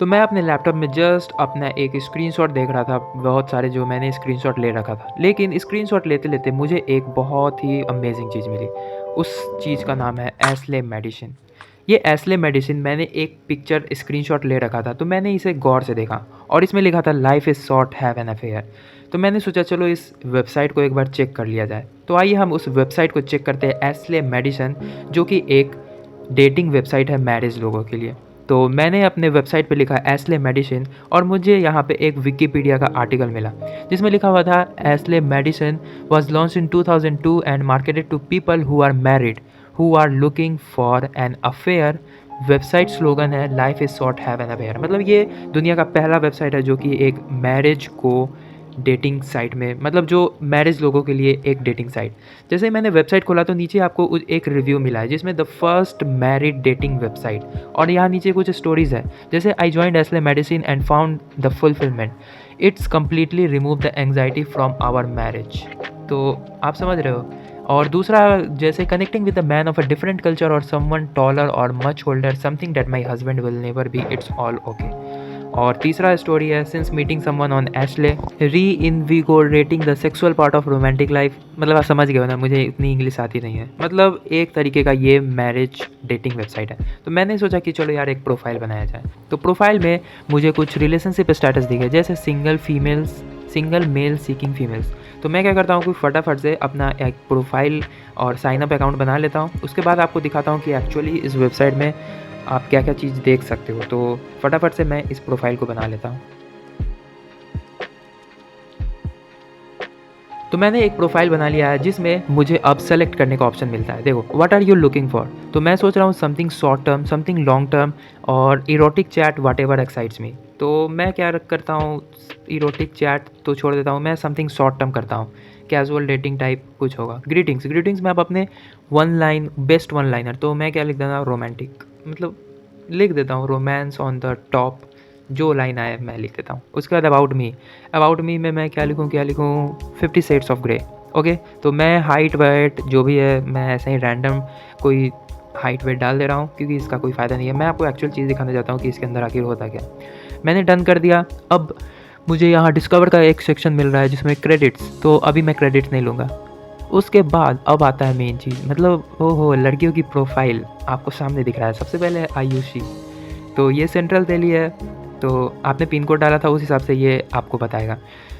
तो मैं अपने लैपटॉप में जस्ट अपना एक स्क्रीनशॉट देख रहा था, बहुत सारे जो मैंने स्क्रीनशॉट ले रखा था। लेकिन स्क्रीनशॉट लेते-लेते मुझे एक बहुत ही अमेज़िंग चीज़ मिली। उस चीज़ का नाम है एस्ले मेडिसिन। ये एस्ले मेडिसिन मैंने एक पिक्चर स्क्रीनशॉट ले रखा था, तो मैंने इसे गौर से देखा और इसमें लिखा था life is short have an affair. तो मैंने सोचा चलो इस वेबसाइट को एक बार चेक कर लिया जाए। तो आइए हम उस वेबसाइट को चेक करते हैं, एस्ले मेडिसिन, जो कि एक डेटिंग वेबसाइट है मैरिज लोगों के लिए। तो मैंने अपने वेबसाइट पे लिखा एस्ले मेडिसिन और मुझे यहाँ पे एक विकिपीडिया का आर्टिकल मिला जिसमें लिखा हुआ था Ashley Madison was launch in 2002 and marketed to people who are married who are looking for an affair. Website slogan है life is short have an affair. मतलब ये दुनिया का पहला वेबसाइट है जो कि एक मैरिज को डेटिंग साइट में, मतलब जो मैरिज लोगों के लिए एक डेटिंग साइट। जैसे ही मैंने वेबसाइट खोला तो नीचे आपको एक रिव्यू मिला है जिसमें the first married dating website, और यहाँ नीचे कुछ स्टोरीज है जैसे I joined Ashley Madison and found the fulfilment, it's completely remove the anxiety from our marriage. तो आप समझ रहे हो। और दूसरा जैसे connecting with the man of a different culture और समवन टॉलर और much older, something that my husband will never be, it's all okay. और तीसरा स्टोरी है since meeting someone on Ashley reinvigorating the sexual part of romantic life. मतलब आप समझ गए हो ना, मुझे इतनी इंग्लिश आती नहीं है। मतलब एक तरीके का ये मैरिज डेटिंग वेबसाइट है। तो मैंने सोचा कि चलो यार एक प्रोफाइल बनाया जाए। तो प्रोफाइल में मुझे कुछ रिलेशनशिप स्टेटस दिखे जैसे सिंगल मेल सीकिंग फीमेल्स। तो मैं क्या करता हूँ कि फटाफट से अपना एक प्रोफाइल और साइन अप अकाउंट बना लेता हूँ। उसके बाद आपको दिखाता हूँ कि एक्चुअली इस वेबसाइट में आप क्या क्या चीज़ देख सकते हो। तो फटाफट से मैं इस प्रोफाइल को बना लेता हूँ। तो मैंने एक प्रोफाइल बना लिया है जिसमें मुझे अब सेलेक्ट करने का ऑप्शन मिलता है। देखो what are you looking for. तो मैं सोच रहा हूँ something short term, something long term और erotic chat whatever excites me. तो मैं क्या करता हूँ, इरोटिक चैट तो छोड़ देता हूँ, मैं समथिंग शॉर्ट टर्म करता हूँ। कैजुअल डेटिंग टाइप कुछ होगा। ग्रीटिंग्स में आप अपने one line best one liner, तो मैं क्या लिख देता हूँ रोमांटिक, मतलब लिख देता हूँ रोमांस ऑन द टॉप, जो लाइन आए मैं लिख देता हूँ। उसके बाद अबाउट मी में मैं क्या लिखूँ 50 शेड्स ऑफ ग्रे। ओके, तो मैं हाइट वेट जो भी है मैं ऐसे ही रैंडम कोई हाइट वेट डाल दे रहा हूँ क्योंकि इसका कोई फ़ायदा नहीं है। मैं आपको एक्चुअल चीज़ दिखाना चाहता हूँ कि इसके अंदर आखिर होता क्या। मैंने डन कर दिया। अब मुझे यहाँ डिस्कवर का एक सेक्शन मिल रहा है जिसमें क्रेडिट्स, तो अभी मैं क्रेडिट्स नहीं लूँगा। उसके बाद अब आता है मेन चीज़, मतलब ओहो लड़कियों की प्रोफाइल आपको सामने दिख रहा है। सबसे पहले आयुषी, तो ये सेंट्रल दिल्ली है, तो आपने पिन कोड डाला था उस हिसाब से ये आपको बताएगा।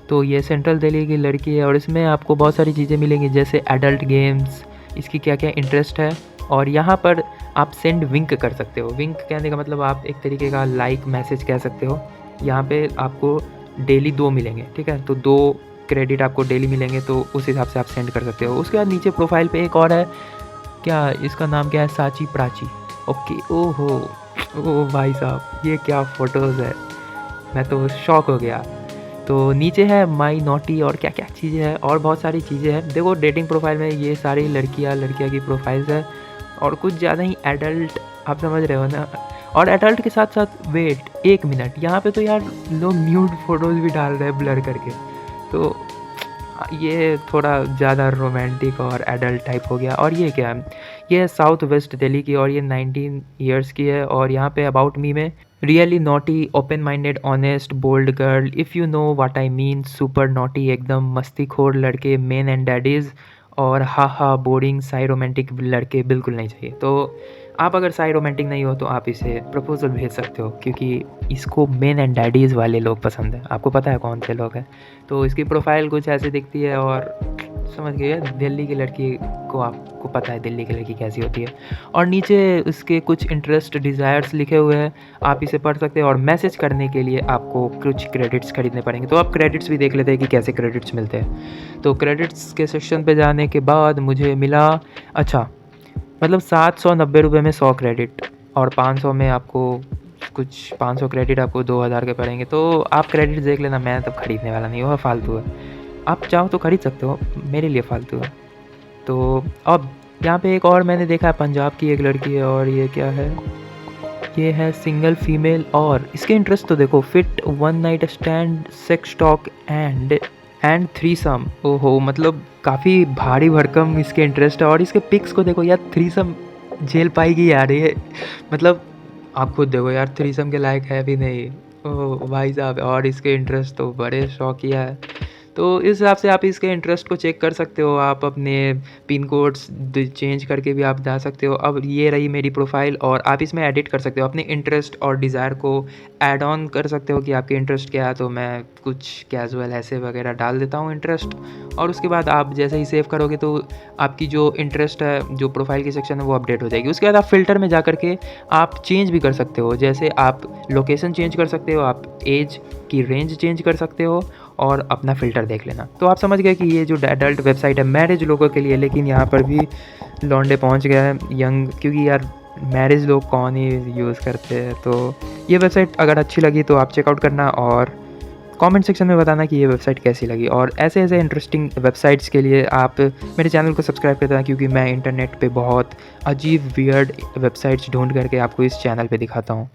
तो ये सेंट्रल दिल्ली की लड़की है और इसमें आपको बहुत सारी चीज़ें मिलेंगी जैसे एडल्ट गेम्स, इसकी क्या क्या इंटरेस्ट है। और यहाँ पर आप सेंड विंक कर सकते हो। विंक कहने का मतलब आप एक तरीके का लाइक मैसेज कह सकते हो। यहाँ पे आपको डेली 2 मिलेंगे, ठीक है, तो 2 क्रेडिट आपको डेली मिलेंगे, तो उस हिसाब से आप सेंड कर सकते हो। उसके बाद नीचे प्रोफाइल पे एक और है, क्या इसका नाम क्या है, साची प्राची। ओके, ओहो ओ भाई साहब ये क्या फ़ोटोज़ है, मैं तो शॉक हो गया। तो नीचे है माई नॉटी और क्या क्या चीज़ें हैं और बहुत सारी चीज़ें हैं। देखो डेटिंग प्रोफाइल में ये सारी लड़कियाँ की प्रोफाइल्स है और कुछ ज़्यादा ही एडल्ट, आप समझ रहे हो ना। और एडल्ट के साथ साथ वेट 1 मिनट, यहाँ पे तो यार लोग न्यूड फ़ोटोज़ भी डाल रहे हैं ब्लर करके। तो ये थोड़ा ज़्यादा रोमांटिक और एडल्ट टाइप हो गया। और ये क्या है, ये है साउथ वेस्ट दिल्ली की और ये 19 ईयर्स की है। और यहाँ पे अबाउट मी में really naughty, open minded, honest, bold girl, if you know what I mean, super naughty, एकदम मस्तीखोर लड़के, मेन एंड डैडीज़, और हा बोरिंग साई रोमांटिक लड़के बिल्कुल नहीं चाहिए। तो आप अगर साई रोमांटिक नहीं हो तो आप इसे प्रपोजल भेज सकते हो क्योंकि इसको मेन एंड डैडीज़ वाले लोग पसंद है। आपको पता है कौन से लोग हैं। तो इसकी प्रोफाइल कुछ ऐसी दिखती है और समझ गए दिल्ली की लड़की को, आपको पता है दिल्ली की लड़की कैसी होती है। और नीचे उसके कुछ इंटरेस्ट डिज़ायर्स लिखे हुए हैं, आप इसे पढ़ सकते हैं। और मैसेज करने के लिए आपको कुछ क्रेडिट्स खरीदने पड़ेंगे। तो आप क्रेडिट्स भी देख लेते हैं कि कैसे क्रेडिट्स मिलते हैं। तो क्रेडिट्स के सेक्शन पे जाने के बाद मुझे मिला, अच्छा मतलब 790 रुपये में 100 क्रेडिट और 500 में आपको कुछ 500 क्रेडिट आपको 2000 के पड़ेंगे। तो आप क्रेडिट देख लेना, मैं तब खरीदने वाला नहीं हूँ, फालतू है। आप चाहो तो खरीद सकते हो, मेरे लिए फालतू है। तो अब यहाँ पे एक और मैंने देखा है, पंजाब की एक लड़की है और ये क्या है, ये है सिंगल फीमेल। और इसके इंटरेस्ट तो देखो, fit, one night stand, sex talk and threesome. ओहो मतलब काफ़ी भारी भरकम इसके इंटरेस्ट है। और इसके पिक्स को देखो यार, थ्रीसम झेल पाएगी यार ये, मतलब आप खुद देखो यार, थ्रीसम के लायक है भी नहीं। ओह भाई साहब, और इसके इंटरेस्ट तो बड़े शौकिया है। तो इस हिसाब से आप इसके इंटरेस्ट को चेक कर सकते हो, आप अपने पिन कोड्स चेंज करके भी आप जा सकते हो। अब ये रही मेरी प्रोफाइल, और आप इसमें एडिट कर सकते हो अपने इंटरेस्ट और डिज़ायर को ऐड ऑन कर सकते हो कि आपके इंटरेस्ट क्या है। तो मैं कुछ कैजुअल ऐसे वगैरह डाल देता हूँ इंटरेस्ट, और उसके बाद आप जैसे ही सेव करोगे तो आपकी जो इंटरेस्ट है, जो प्रोफाइल की सेक्शन है, वो अपडेट हो जाएगी। उसके बाद आप फ़िल्टर में जा करके आप चेंज भी कर सकते हो, जैसे आप लोकेशन चेंज कर सकते हो, आप एज की रेंज चेंज कर सकते हो, और अपना फ़िल्टर देख लेना। तो आप समझ गए कि ये जो एडल्ट वेबसाइट है मैरिज लोगों के लिए, लेकिन यहाँ पर भी लौंडे पहुँच गए हैं यंग, क्योंकि यार मैरिज लोग कौन ही यूज़ करते हैं। तो ये वेबसाइट अगर अच्छी लगी तो आप चेकआउट करना, और कमेंट सेक्शन में बताना कि ये वेबसाइट कैसी लगी। और ऐसे ऐसे इंटरेस्टिंग वेबसाइट्स के लिए आप मेरे चैनल को सब्सक्राइब कर देना, क्योंकि मैं इंटरनेट पे बहुत अजीब वियर्ड वेबसाइट्स ढूंढ करके आपको इस चैनल पे दिखाता हूँ।